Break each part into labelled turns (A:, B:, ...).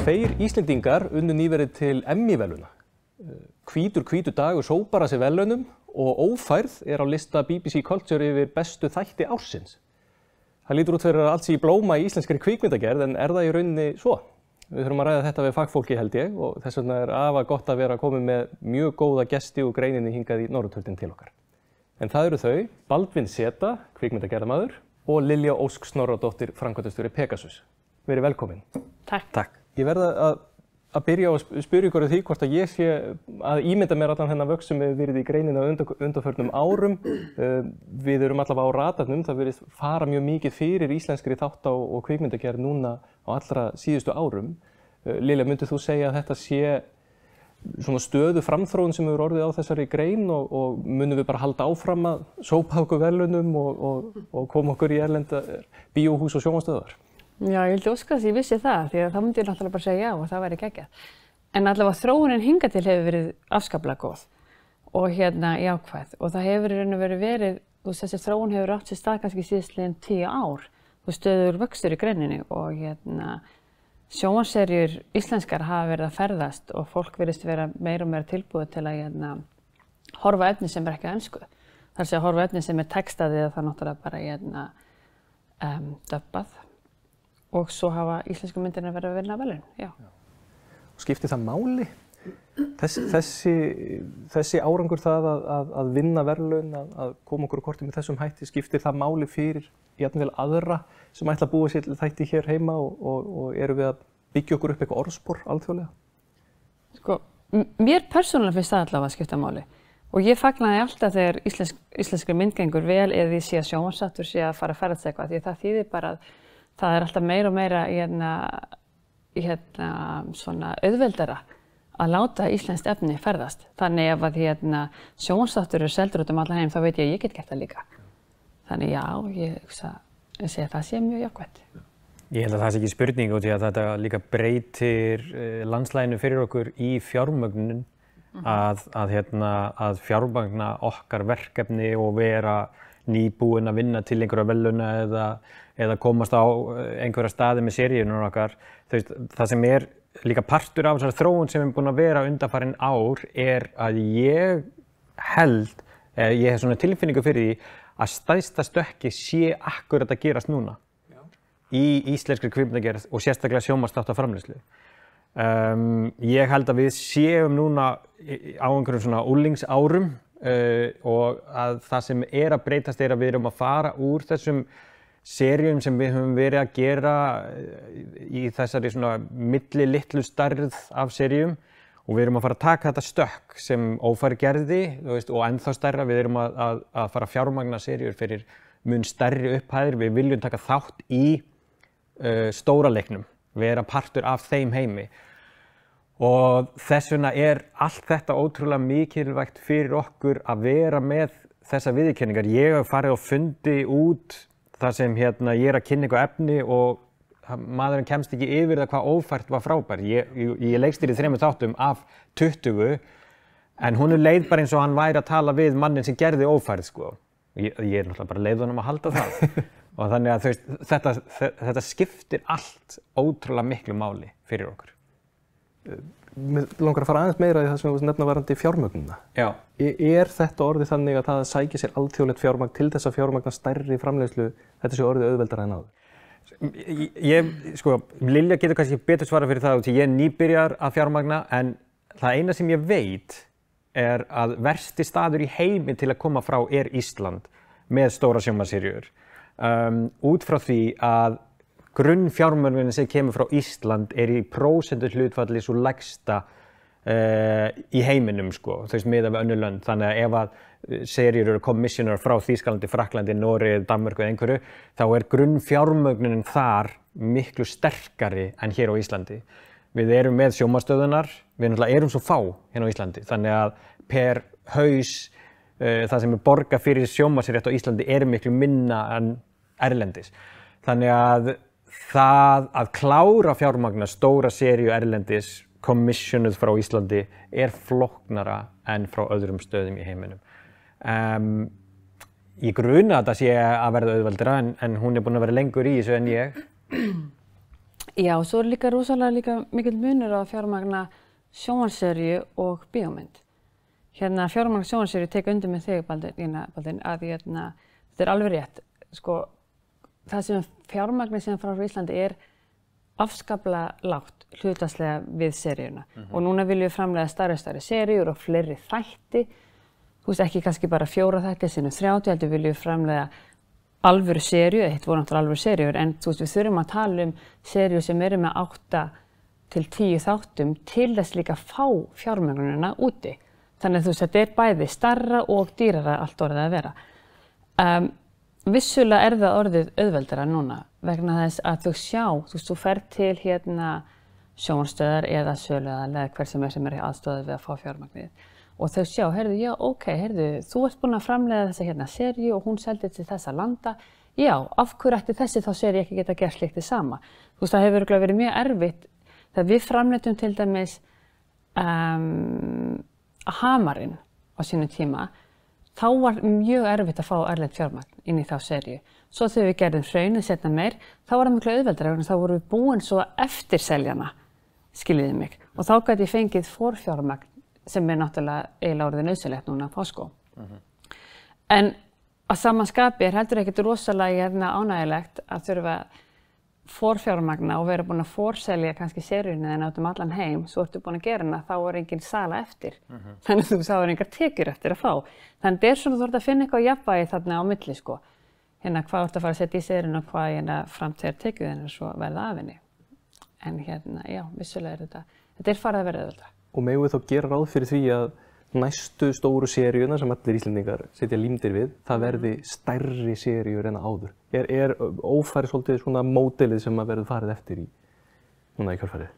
A: Tveir Íslendingar unnu nýverið til Emmy-verðlauna. Hvítur dagur sópar að sér verðlaunum og ófærð á lista BBC Culture yfir bestu þætti ársins. Það lítur út fyrir að allt sé í blóma í íslenskri kvikmyndagerð, en það í rauninni svo? Við þurfum að ræða þetta við fagfólki held ég, og þess vegna afar gott að vera komið með mjög góða gesti úr greininni hingað í Norðurtörnin til okkar. En það eru þau, Baldvin Zeta, kvikmyndagerðarmaður, og Lilja Ósk Snorradóttir, framkvæmdastjóri Pegasus. Verið velkomin.
B: Takk.
A: Ég verð að byrja á að spyrja ykkur því hvort að ég sé að ímynda mér allan hennar vöxt sem við verið í greinina undanförnum árum. Við erum allavega á radarnum, það verið fara mjög mikið fyrir íslenskri þátta og kvikmyndagerð núna á allra síðustu árum. Lilja, myndið þú segja að þetta sé svona stöðu framþróun sem hefur orðið á þessari grein og munum við bara halda áfram að sópa okkur verðlaunum og koma okkur í erlenda bíóhús og sjónvarpsstöðvar?
B: Já, ég vildi óska þess að ég vissi það, því að það myndi ég náttúrulega bara segja já og það væri geggjað. En allavega þróunin hingað til hefur verið afskaplega góð og jákvæð og það hefur í raun og verið, þessi þróun hefur átt sér stað kannski síðastliðin 10 ár og stöðugur vöxtur í greininni og sjónvarpsseríur íslenskar hafa verið að ferðast og fólk virðist vera meira og meira tilbúið til að horfa á efni sem ekki á ensku. Það að horfa á efni sem textað eða það náttúrulega bara dubbað. Og svo hafa íslensku myndirnar verið að vinna verðlaun, já.
A: Og skiptir það máli? Þessi árangur það að vinna verðlaun, að koma okkur á kortið með þessum hætti, skiptir það máli fyrir jafnvel aðra sem ætla að búa sér þætti hér heima og eru við að byggja okkur upp eitthvað orðspor alþjóðlega?
B: Sko, mér persónulega finnst það allavega að skipta máli. Og ég fagnaði alltaf þegar íslenskri myndgengur vel eða ég sé að sjónvarpsþáttur sé að fara að ferðast eitthvað, því það þýðir bara að það alltaf meira og meira svona auðveldara að láta íslenskt efni ferðast. Þannig ef að sjónvarpsþáttur eru seldur út allan heim, þá veit ég að ég get gert það líka. Þannig já, ég segi að það sé mjög jákvætt.
C: Ég held að það sé ekki spurning út í að þetta líka breytir landslæginu fyrir okkur í fjármögnun að fjármagna okkar verkefni og vera nýbúin að vinna til einhverja verðlauna eða komast á einhverja staði með seríunum okkar. Það sem er líka partur af þessari þróun sem er búin að vera undanfarin ár er að ég hef svona tilfinningu fyrir því að stærsta stökki sé akkurat að gerast núna í íslenskri kvikmyndagerð og sérstaklega sjónvarpsþáttaframleiðslu. Ég held að við séum núna á einhverjum svona unglingsárum og að það sem er að breytast er að við erum að fara úr þessum seríum sem við höfum verið að gera í þessari svona litlu stærð af seríum og við erum að fara að taka þetta stökk sem Ófærð gerði og ennþá stærra. Við erum að fara að fjármagna seríur fyrir mun stærri upphæðir. Við viljum taka þátt í stóra leiknum, vera partur af þeim heimi. Og þess vegna er allt þetta ótrúlega mikilvægt fyrir okkur að vera með þessa viðurkenningar. Ég hef farið og fundi út þar sem ég er að kynna eitthvað efni og maðurinn kemst ekki yfir það hvað Ófært var frábær. Ég leikstýrði 3 þáttum af 20 en honum leið bara eins og hann væri að tala við mannin sem gerði Ófærð sko. Ég er náttúrulega bara leið honum að halda það. Og þannig að þetta skiptir allt ótrúlega miklu máli fyrir okkur.
A: Mér langar að fara aðeins meira í það sem við nefna varandi fjármögnunina.
C: Já.
A: Er þetta orðið þannig að það sækir sér alþjóðlegt fjármagn til þess að fjármagna stærri framleiðslu, þetta sé orðið auðveldara en áður?
C: Lilja getur kannski betur svara fyrir það því ég er nýbyrjar að fjármagna en það eina sem ég veit er að versti staður í heimi til að koma frá er Ísland með stóra sjónvarpsseríur. Út frá því að grunnfjármögnunin sem kemur frá Ísland er í prósentuhlutfalli svo lægsta í heiminum sko, miðað við önnur lönd. Þannig að ef að seríur eru commissioner frá Þýskalandi, Frakklandi, Noregi, Danmörku eða einhverju, þá er grunnfjármögnunin þar miklu sterkari en hér á Íslandi. Við erum með sjónvarpsstöðvarnar, við náttúrulega erum svo fá hérna á Íslandi, þannig að per haus það sem er borgað fyrir sjónvarpsrétt á Íslandi er miklu minna en erlendis. Þannig að það að klára fjármagna stóra seríu erlendis commissionuð frá Íslandi er flóknara en frá öðrum stöðum í heiminum. Ég gruna að það sé að verða auðveldara en hún er búin að vera lengur í þessu en ég.
B: Já, svo líka rosalega mikill munur á að fjármagna sjónvarpsseríu og bíómynd. Fjármagna sjónvarpsseríu tek undir með þig, Baldvin, að þetta alveg rétt. Sko, það sem fjármagnið sem frá Íslandi afskaplega lágt hlutfallslega við seríuna. Og núna viljum við framleiða stærri seríur og fleiri þætti. Þú veist, ekki kannski bara 4 þætti sinnum 30, heldur viljum við framleiða alvöru seríu, þetta voru náttúrulega alvöru seríur, en þú veist, við þurfum að tala seríur sem með 8 til 10 þáttum til þess líka að fá fjármagnunina úti. Þannig að þú veist, þetta bæði stærra og dýrara allt orðið að vera. Vissulega það orðið auðveldara núna vegna þess að þú veist, þú fer til sjónvarpsstöðvar eða söluaðila eða hver sem aðstoðað við að fá fjármagnið. Og þau sjá, þú ert búin að framleiða þessa seríu og hún seldi til þessa landa. Já, af hverju ætti þessi þá seríu ekki geta gert slíkt hið sama? Þú veist, það hefur örugglega verið mjög erfitt þegar við framleiddum til dæmis Hamarinn á sínum tíma. Þá var mjög erfitt að fá erlent fjármagn inn í þá seríu. Svo þegar við gerðum Hraunið seinna meir, þá var það miklu auðveldara vegna þá vorum við búin svo eftir seljana, skiljiði mig. Og þá gat ég fengið forfjármagn sem náttúrulega eiginlega orðið nauðsynlegt núna að fá sko. En að sama skapi heldur ekkert rosalega ánægjulegt að þurfa forfjármagna og vera búin að forselja kannski seríuna þína út allan heim, svo ertu búin að gera hana, þá engin sala eftir. Þannig að þú engar tekjur eftir að fá. Þannig að svona þú ert að finna eitthvað jafnvægi þarna á milli sko. Hvað ertu að fara að setja í seríuna og hvað framtíðar tekjuð svo verða af henni. En já, vissulega þetta farið að vera auðveldara.
A: Og megum við þá gera ráð fyrir því að næstu stóru seríuna sem allir Íslendingar setja límdir við, það verði stærri seríur en áður. Ófæri svolítið svona módelið sem að verður farið eftir núna í kjölfarið?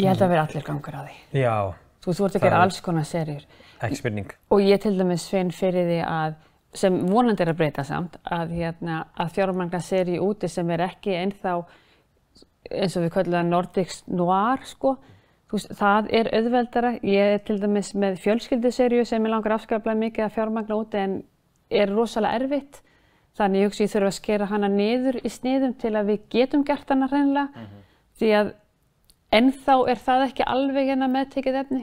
B: Ég held að vera allir gangur á því.
C: Já.
B: Þú ert að gera alls konar seríur.
C: Ekki spurning.
B: Og ég til dæmis finn fyrir því sem vonandi að breyta samt, að fjármagna seríu úti sem ekki ennþá, eins og við köllum það Nordics Noir, sko. Það auðveldara. Ég til dæmis með fjölskylduseríu sem langar afskaplega mikið að fjármagna úti en rosalega erfitt. Þannig ég þurfa að skera hana niður í sniðum til að við getum gert hana hreinlega. Því að ennþá það ekki alveg meðtekið efni.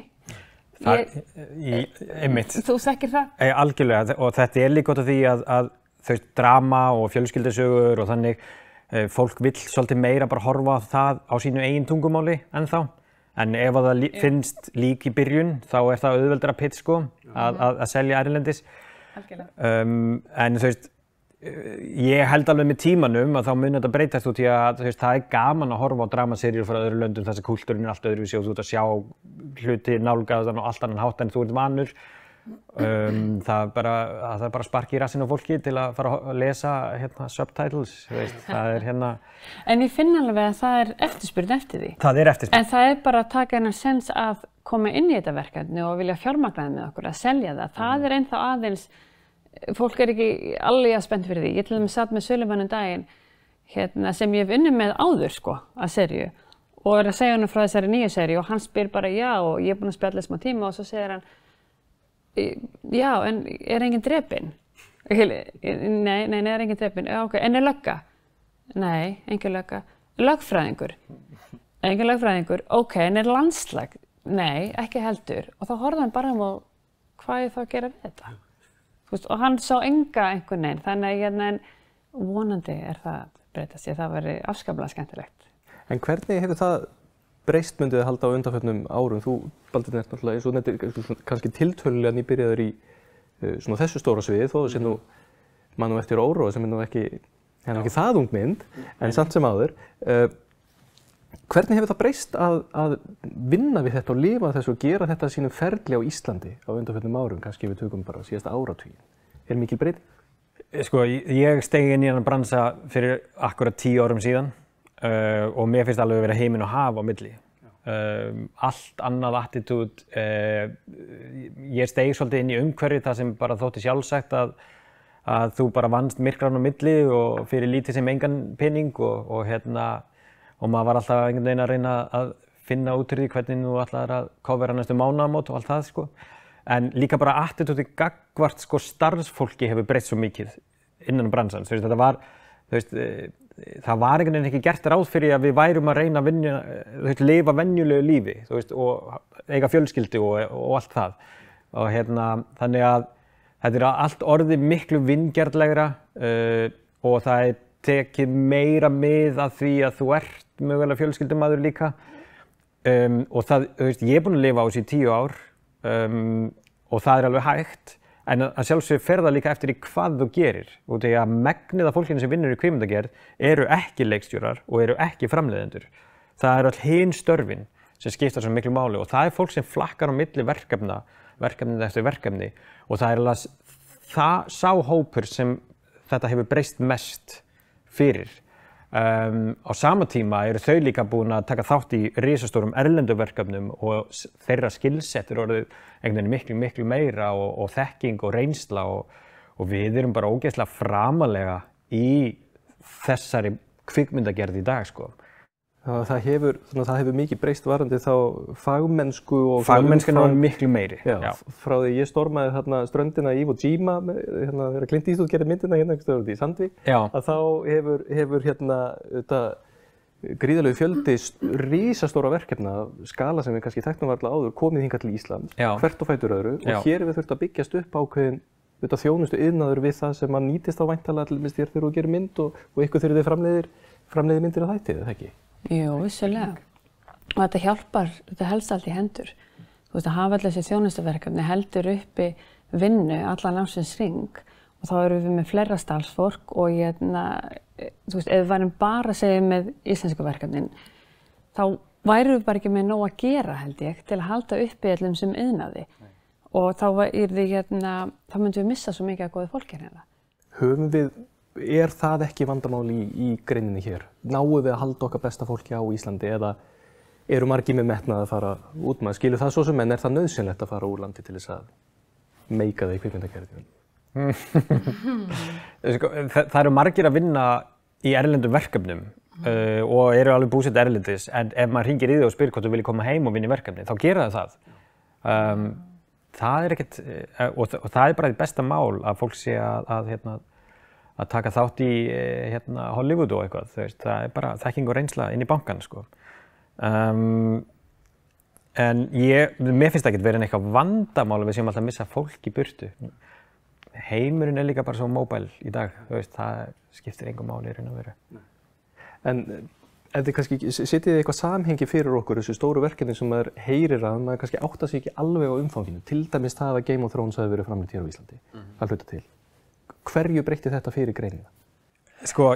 C: Einmitt.
B: Þú þekkir það?
C: Algjörlega, og þetta líka út af því að þau drama og fjölskyldusögur og þannig fólk vill svolítið meira bara horfa á það á sínu eigin tungumáli ennþá. En ef það finnst lík í byrjun, þá það auðveldara pitch sko, að selja erlendis. En þú veist, ég held alveg með tímanum að þá mun þetta breytast út í að það gaman að horfa á dramaseríur frá öðru löndum þar sem kúltúrinn allt öðruvísi og þú ert að sjá hluti nálgaðan og allt annan hátt en þú ert vanur. Það bara sparki í rassinn á fólki til að fara að lesa subtitles, veist,
B: En ég finn alveg að það eftirspurn eftir því.
C: Það eftirspurn.
B: En það bara að taka hennar sens að koma inn í þetta verkefni og vilja fjármagna með okkur, að selja það. Það ennþá aðeins, fólk ekki alveg spennt fyrir því. Ég til dæmis satt með Sölumannum daginn sem ég hef unnið með áður sko, að seríu og að segja hann frá þessari nýju seríu og hann spyr bara já og ég búin að spjalla smá tíma og svo segir hann já, en enginn drepinn? Nei, enginn drepinn. Okay. En lögga? Nei, engin lögga. Lögfræðingur? Engin lögfræðingur. Ok, en landslag? Nei, ekki heldur. Og þá horfði hann bara og hvað ég þá að gera við þetta? Veist, og hann sá einhvern veginn. Þannig að vonandi það breytast. Það verði afskaplega skemmtilegt.
A: En hvernig hefur það breyst myndið að halda á undanförnum árum? Þú, Baldvin, náttúrulega eins og þetta kannski tiltölulega nýbyrjaður í svona þessu stóra sviði, þó þessi nú Manum eftir óróa sem nú ekki það ung mynd, en samt sem áður. Hvernig hefur það breyst að vinna við þetta og lifa þessu og gera þetta sínum ferli á Íslandi á undanförnum árum, kannski við tökum bara síðasta áratuginn? Mikil breyting?
C: Sko, ég steig inn í þennan bransa fyrir akkurat 10 árum síðan. Og mér finnst alveg að vera heiminn og haf á milli. Allt annað attitúd. Ég steig svolítið inn í umhverfi þar sem bara þótti sjálfsagt að þú bara vannst myrkran á milli og fyrir lítið sem engan pening og maður var alltaf einhvern veginn að reyna að finna út úr því hvernig þú ætlaðir að covera næstu mánaðamót og allt það sko. En líka bara attitúdið gagnvart sko starfsfólki hefur breytt svo mikið innan bransans. Þetta var, það var einhvern veginn ekki gert ráð fyrir að við værum að reyna að lifa venjulegu lífi, þú veist, og eiga fjölskyldu og allt það. Og þannig að þetta allt orðið miklu vingjarnlegra og það tekið meira mið af því að þú ert mögulega fjölskyldumaður líka. Og það, þú veist, ég búinn að lifa á þessu í 10 ár og það alveg hægt. En að sjálfsög fer það líka eftir í hvað þú gerir. Og því að megnið af fólkinu sem vinnur í kvikmyndagerð eru ekki leikstjórar og eru ekki framleiðendur. Það eru all hin störfin sem skipta svo miklu máli og það fólk sem flakkar á milli verkefni eftir verkefni og það alveg sá hópur sem þetta hefur breyst mest fyrir. Á sama tíma eru þau líka búin að taka þátt í risastórum erlendu verkefnum og þeirra skillset orðið einhvern veginn miklu meira og þekking og reynsla og við erum bara ógeðslega framalega í þessari kvikmyndagerð í dag, sko.
A: Það hefur mikið breyst varðandi þá fagmennsku og
C: fagmennskan var miklu meiri.
A: Já. Frá því ég stormaði þarna ströndina í Iwo Jima þegar Clint Eastwood gerði myndina einhvers í Sandvík, að þá hefur gríðarlegu fjöldi risastóra verkefna skala sem við kannski þekktum varla áður komið hingað til Ísland, hvert og fætur öðru og hér við þurft að byggjast upp ákveðin þjónustu iðnaður við það sem að nýtist á væntanlega til þér þegar þú gerir mynd og ykkur þegar þið framleiðir myndir á þætti, eða ekki?
B: Jú, vissulega. Og þetta hjálpar, þetta helst allt í hendur. Þú veist, að hafa allir þessi þjónustuverkefni heldur uppi vinnu allan ársins hring og þá erum við með fleira starfsfólk og þú veist, ef við værum bara að segja með íslensku verkefnin, þá værum við bara ekki með nóg að gera, held ég, til að halda uppi allum sem iðnaði. Og þá þá myndum við missa svo mikið að góða fólki hérna.
A: Er það ekki vandamál í greininni hér? Náum við að halda okkar besta fólki á Íslandi eða eru margir með metnað að fara út með? Skilur það svo sem, en er það nauðsynlegt að fara úr landi til þess að meika það í kvikmyndagerðinni?
C: Það eru margir að vinna í erlendum verkefnum og eru alveg búsett erlendis, en ef maður hringir í þig og spyr hvort þú vilji koma heim og vinna í verkefni, þá gera það. Það er ekkert, og það er bara því besta mál að fólk sé að taka þátt í Hollywood og eitthvað, þú veist, það er bara þekking og reynsla inn í bankan, sko. En mér finnst það ekkert verið eitthvað vandamál að við séum alltaf að missa fólk í burtu. Heimurinn er líka bara svo móbæl í dag, þú veist, það skiptir engu máli í raun og veru.
A: En ef þið kannski setjið eitthvað samhengi fyrir okkur, þessu stóru verkefni sem maður heyrir að maður kannski áttar sig ekki alveg á umfanginu, til dæmis það að Game of Thrones hafi verið framleitt hér á Íslandi, að hluta til. Hverju breytti þetta fyrir greinina?
C: Sko,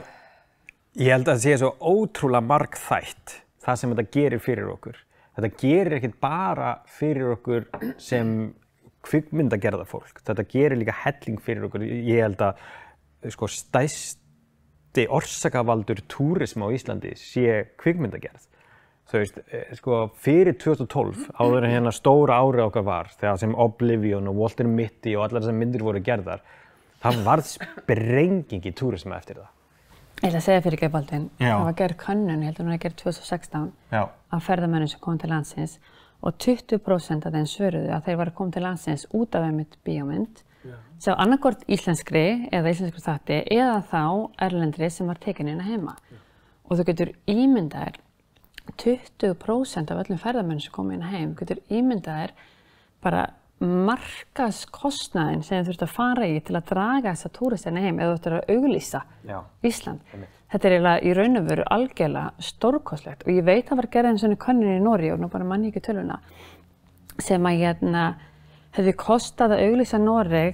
C: ég held að það sé svo ótrúlega margþætt það sem þetta gerir fyrir okkur. Þetta gerir ekkert bara fyrir okkur sem kvikmyndagerðarfólk. Þetta gerir líka helling fyrir okkur. Ég held að sko, stærsti orsakavaldur túrisma á Íslandi sé kvikmyndagerð. Þú veist, sko, fyrir 2012, áður en stóra árið okkar var, þegar sem Oblivion og Walter Mitty og allar þessar myndir voru gerðar, það varð sprenging í túrisma eftir það.
B: Ég ætla að segja fyrir ekki Baldvin, það var gerð könnun, ég held að hún var gerð 2016 af ferðamönnum sem kom til landsins og 20% af þeim svöruðu að þeir var að koma til landsins út af einmitt bíómynd sem annarkvort íslenskri eða íslenskri þætti eða þá erlendri sem var tekin inn að heima. Og þú getur ímyndaðir 20% af öllum ferðamönnum sem kom inn að heim, getur ímyndaðir bara markaðskostnaðinn sem þið þurft að fara í til að draga þessa túristina heim eða þú þurft að auglýsa Ísland. Þetta er eiginlega í raun og veru algjörlega stórkostlegt og ég veit að það var gerð einu svona könnun í Noregi og nú bara manni ekki töluna sem að hefði kostað að auglýsa Noreg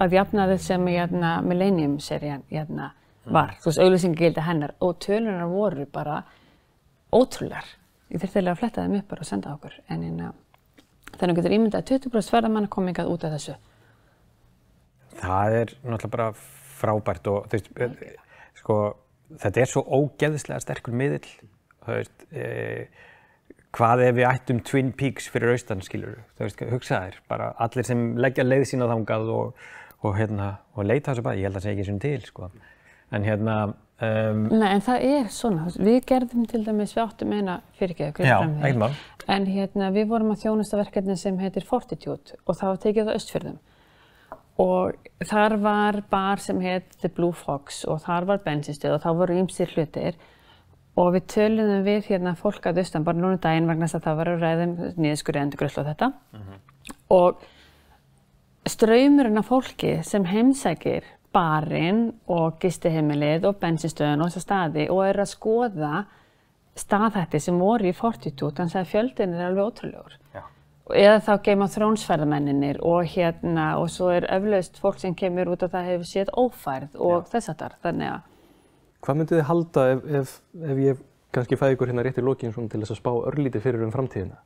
B: að jafnaði sem Millennium-serían var. Þú veist, auglýsingagildi hennar og tölunar voru bara ótrúlegar. Ég þurfti eiginlega að fletta þeim upp bara og senda okkur en þannig getur ímyndað að 20% ferðamanna kom hingað út af þessu.
C: Það er náttúrulega bara frábært og þú veist, sko, þetta er svo ógeðslega sterkur miðill. Þú veist, hvað ef við ættum Twin Peaks fyrir austan, skilurðu? Þú veist, hugsa þér, bara allir sem leggja leið sína þangað og leita þessu bara, ég held að segja ekki svona til, sko. En
B: Nei, en það er svona, við gerðum til dæmis, við áttum eina fyrirgefið,
C: ekkert mál.
B: En við vorum að þjónusta verkefni sem heitir Fortitude og það var tekið á Austfjörðum. og þar var bar sem heit The Blue Fox og þar var bensinstöð og þá voru ýmsir hlutir og við töluðum við hérna fólk að austan bara núna daginn vegna þess að það var að ræða niðurskurði endurgreiðslu og þetta og straumurinn af fólki sem heimsækir barinn og gistiheimilið og bensinstöðun og þessa staði og að skoða staðhætti sem voru í Fortitude, þannig að fjöldin alveg ótrúlegur. Já. Eða þá Game of Thrones ferðamenninir og og svo eflaust fólk sem kemur út að það hefur séð ófærð og þess aftar, þannig að
A: Hvað myndið þið halda ef ég kannski fæ ykkur hérna rétt í lokin svona til þess að spá örlítið fyrir framtíðina?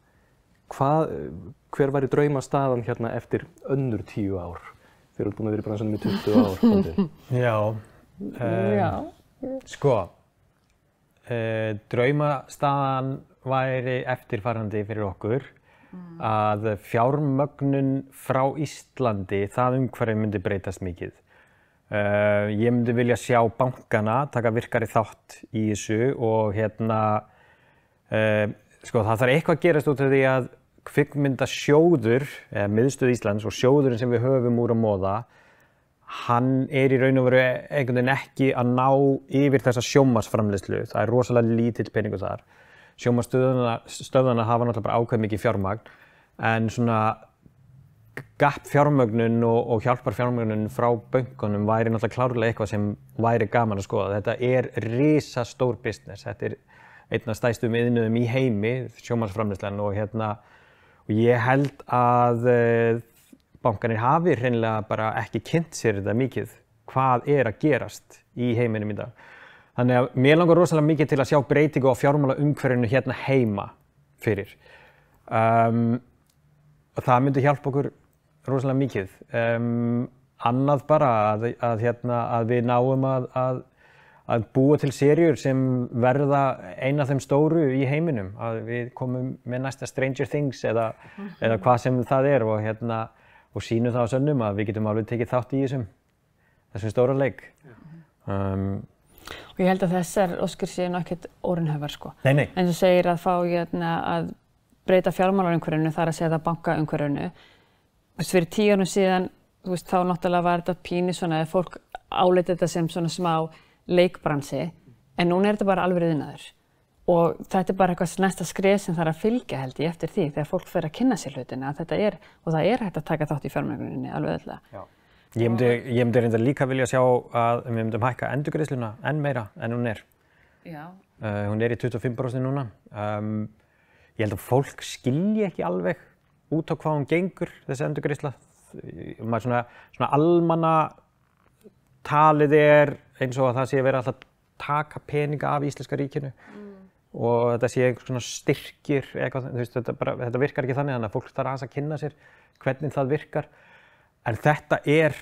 A: Hver væri draumastaðan hérna eftir önnur 10 ár? Þeir eru búin að vera í bransanum í 20 ár.
C: Sko, draumastaðan væri eftirfarandi fyrir okkur að fjármögnun frá Íslandi, það umhverfi myndi breytast mikið. Ég myndi vilja sjá bankana taka virkari þátt í þessu og sko það þarf eitthvað að gerast út af því að kvikmyndasjóður, eða Miðstöð Íslands og sjóðurinn sem við höfum úr að móða, hann í raun og veru einhvern veginn ekki að ná yfir þessa sjónvarpsframleiðslu. Það er rosalega lítill peningur þar. Sjónvarpsstöðvarnar hafa náttúrulega bara ákveð mikið fjármagn, en svona gap fjármögnun og hjálpar fjármögnun frá bönkunum væri náttúrulega klárlega eitthvað sem væri gaman að skoða. Þetta er risastór business. Þetta er einn af stærstu iðnaðum í heimi, sjónvarpsframleiðslan og ég held að bankarnir hafi hreinlega bara ekki kynnt sér þetta mikið hvað er að gerast í heiminum í dag. Þannig að mér langar rosalega mikið til að sjá breytingu á fjármálaumhverfinu hérna heima fyrir. Og það myndi hjálpa okkur rosalega mikið. Annað bara að við náum að búa til seríur sem verða ein af þeim stóru í heiminum. Að við komum með næsta Stranger Things eða hvað sem það er og sýnum það á sönnum að við getum alveg tekið þátt í þessum stóra leik.
B: Og ég held að þessar óskir séu ekkert óraunhæfar sko.
C: Nei.
B: En þú segir að fá að breyta fjármálaumhverfinu, þar að segja það bankaumhverfinu. Fyrir 10 árum síðan, þá náttúrulega var þetta pínu svona að fólk áleit þetta sem svona smá leikbransi, en núna er þetta bara alveg iðnaður. Og þetta er bara eitthvað næsta skref sem þarf að fylgja held ég eftir því þegar fólk fer að kynna sér hlutina að þetta og það er hægt að taka þátt í fjármögnuninni alveg öðlega. Já.
C: Ég myndi reyndar líka vilja sjá að við myndum hækka endurgreiðsluna enn meira en hún er.
B: Já.
C: Hún er í 25% núna. Ég held að fólk skilji ekki alveg út á hvað hún gengur, þessi endurgreiðsla. Maður svona almanna talið er eins og að það sé verið alltaf taka peninga af íslenska ríkinu og þetta sé einhvers svona styrkir eitthvað, þetta virkar ekki þannig að fólk þarf aðeins að kynna sér hvernig það virkar. En þetta er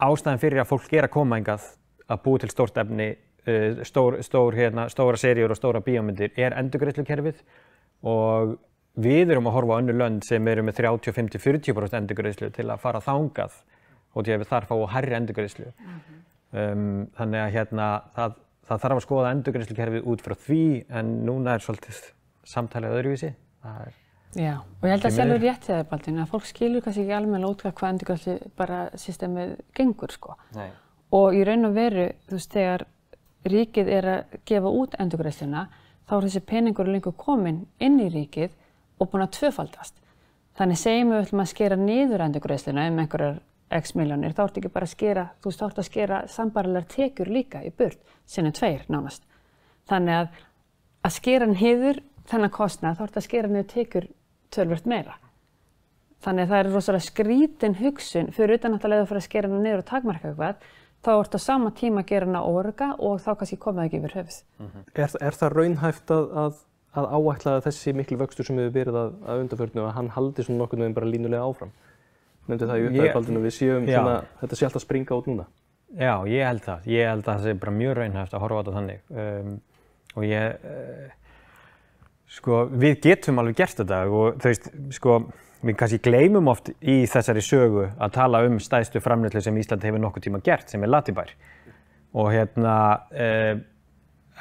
C: ástæðan fyrir að fólk er að koma hingað að búa til stórt efni, stóra seríur og stóra bíómyndir er endurgreiðslukerfið og við erum að horfa á önnur lönd sem eru með 30, 50, 40% endurgreiðslu til að fara þangað og því að við þar fáum hærri endurgreiðslu. Þannig að það þarf að skoða endurgreiðslukerfið út frá því en núna er svolítið samtalið öðruvísi.
B: Já, og ég held að sjálfur rétt þegar Baldvin að fólk skilur kannski ekki almennilega út hvað endurgreiðslu bara systemið gengur sko. Nei. Og í raun og veru, þú veist, þegar ríkið er að gefa út endurgreiðsluna þá er þessi peningur lengur kominn inn í ríkið og búinn að tvöfaldast. Þannig segjum við ætlum að skera niður endurgreiðsluna einhverjar x milljónir, þá ertu ekki bara að skera, þú veist, þá ertu að skera sambærilegar tekjur líka í burt, sinnum 2 nánast. Þannig að skera niður þennan kostnað, þá ertu að skera niður tekjur töluvert meira. Þannig að það er rosalega skrítin hugsun, fyrir utan náttúrulega að fara að skera hana niður og takmarka eitthvað, þá ertu á sama tíma að gera hana óörugga og þá kannski komið ekki yfir höfuð.
A: Er það raunhæft að áætla að þessi miklu vöxtur sem hefur verið að undanförnu að hann haldi svona nokkurn veginn bara línulega áfram? Nefndi það í upphafi við séum svona, þetta sé alltaf springa út núna?
C: Já, ég held það. Ég held að það sé bara mjög raunhæft að horfa á þetta þannig. Og sko, við getum alveg gert þetta og þú veist, sko, við kannski gleymum oft í þessari sögu að tala stærstu framleiðslu sem Ísland hefur nokkuð tíma gert, sem er Latibær. Og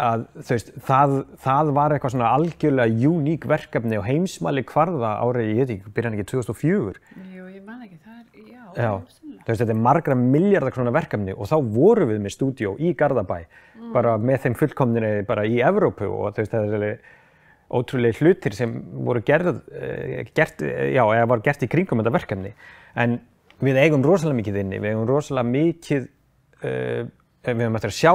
C: að þú veist, það var eitthvað svona algjörlega uník verkefni og heimsmæli kvarða árið, ég veit ekki, byrjan ekki 2004.
B: Jú, ég man ekki, það já.
C: Já, þetta margra milljarða króna verkefni og þá vorum við með stúdíó í Garðabæ, bara með þeim fullkomninni bara í Evrópu og það er ótrúlega hlutir sem voru gert í kringum þetta verkefni. En við eigum rosalega mikið inni, við eigum rosalega mikið, við höfum eftir að sjá,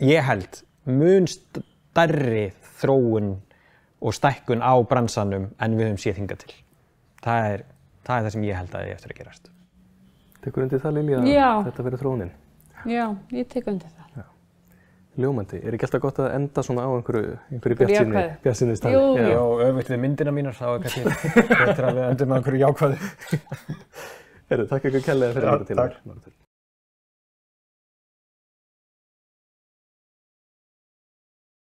C: ég held, mun stærri þróun og stækkun á bransanum en við höfum séð hingað til. Það er það sem ég held að eigi eftir að gerast.
A: Tekur undir það, Lilja, að þetta verið þróunin?
B: Já, ég tek undir það.
A: Já. Ljómandi. Er ekki alltaf gott að enda svona á einhverju bjartsýnisstæði?
C: Jú, öfugt við myndina mínar, þá er kannski betra að við endum á einhverju jákvæðu.
A: Takk ykkur kærlega fyrir þetta til.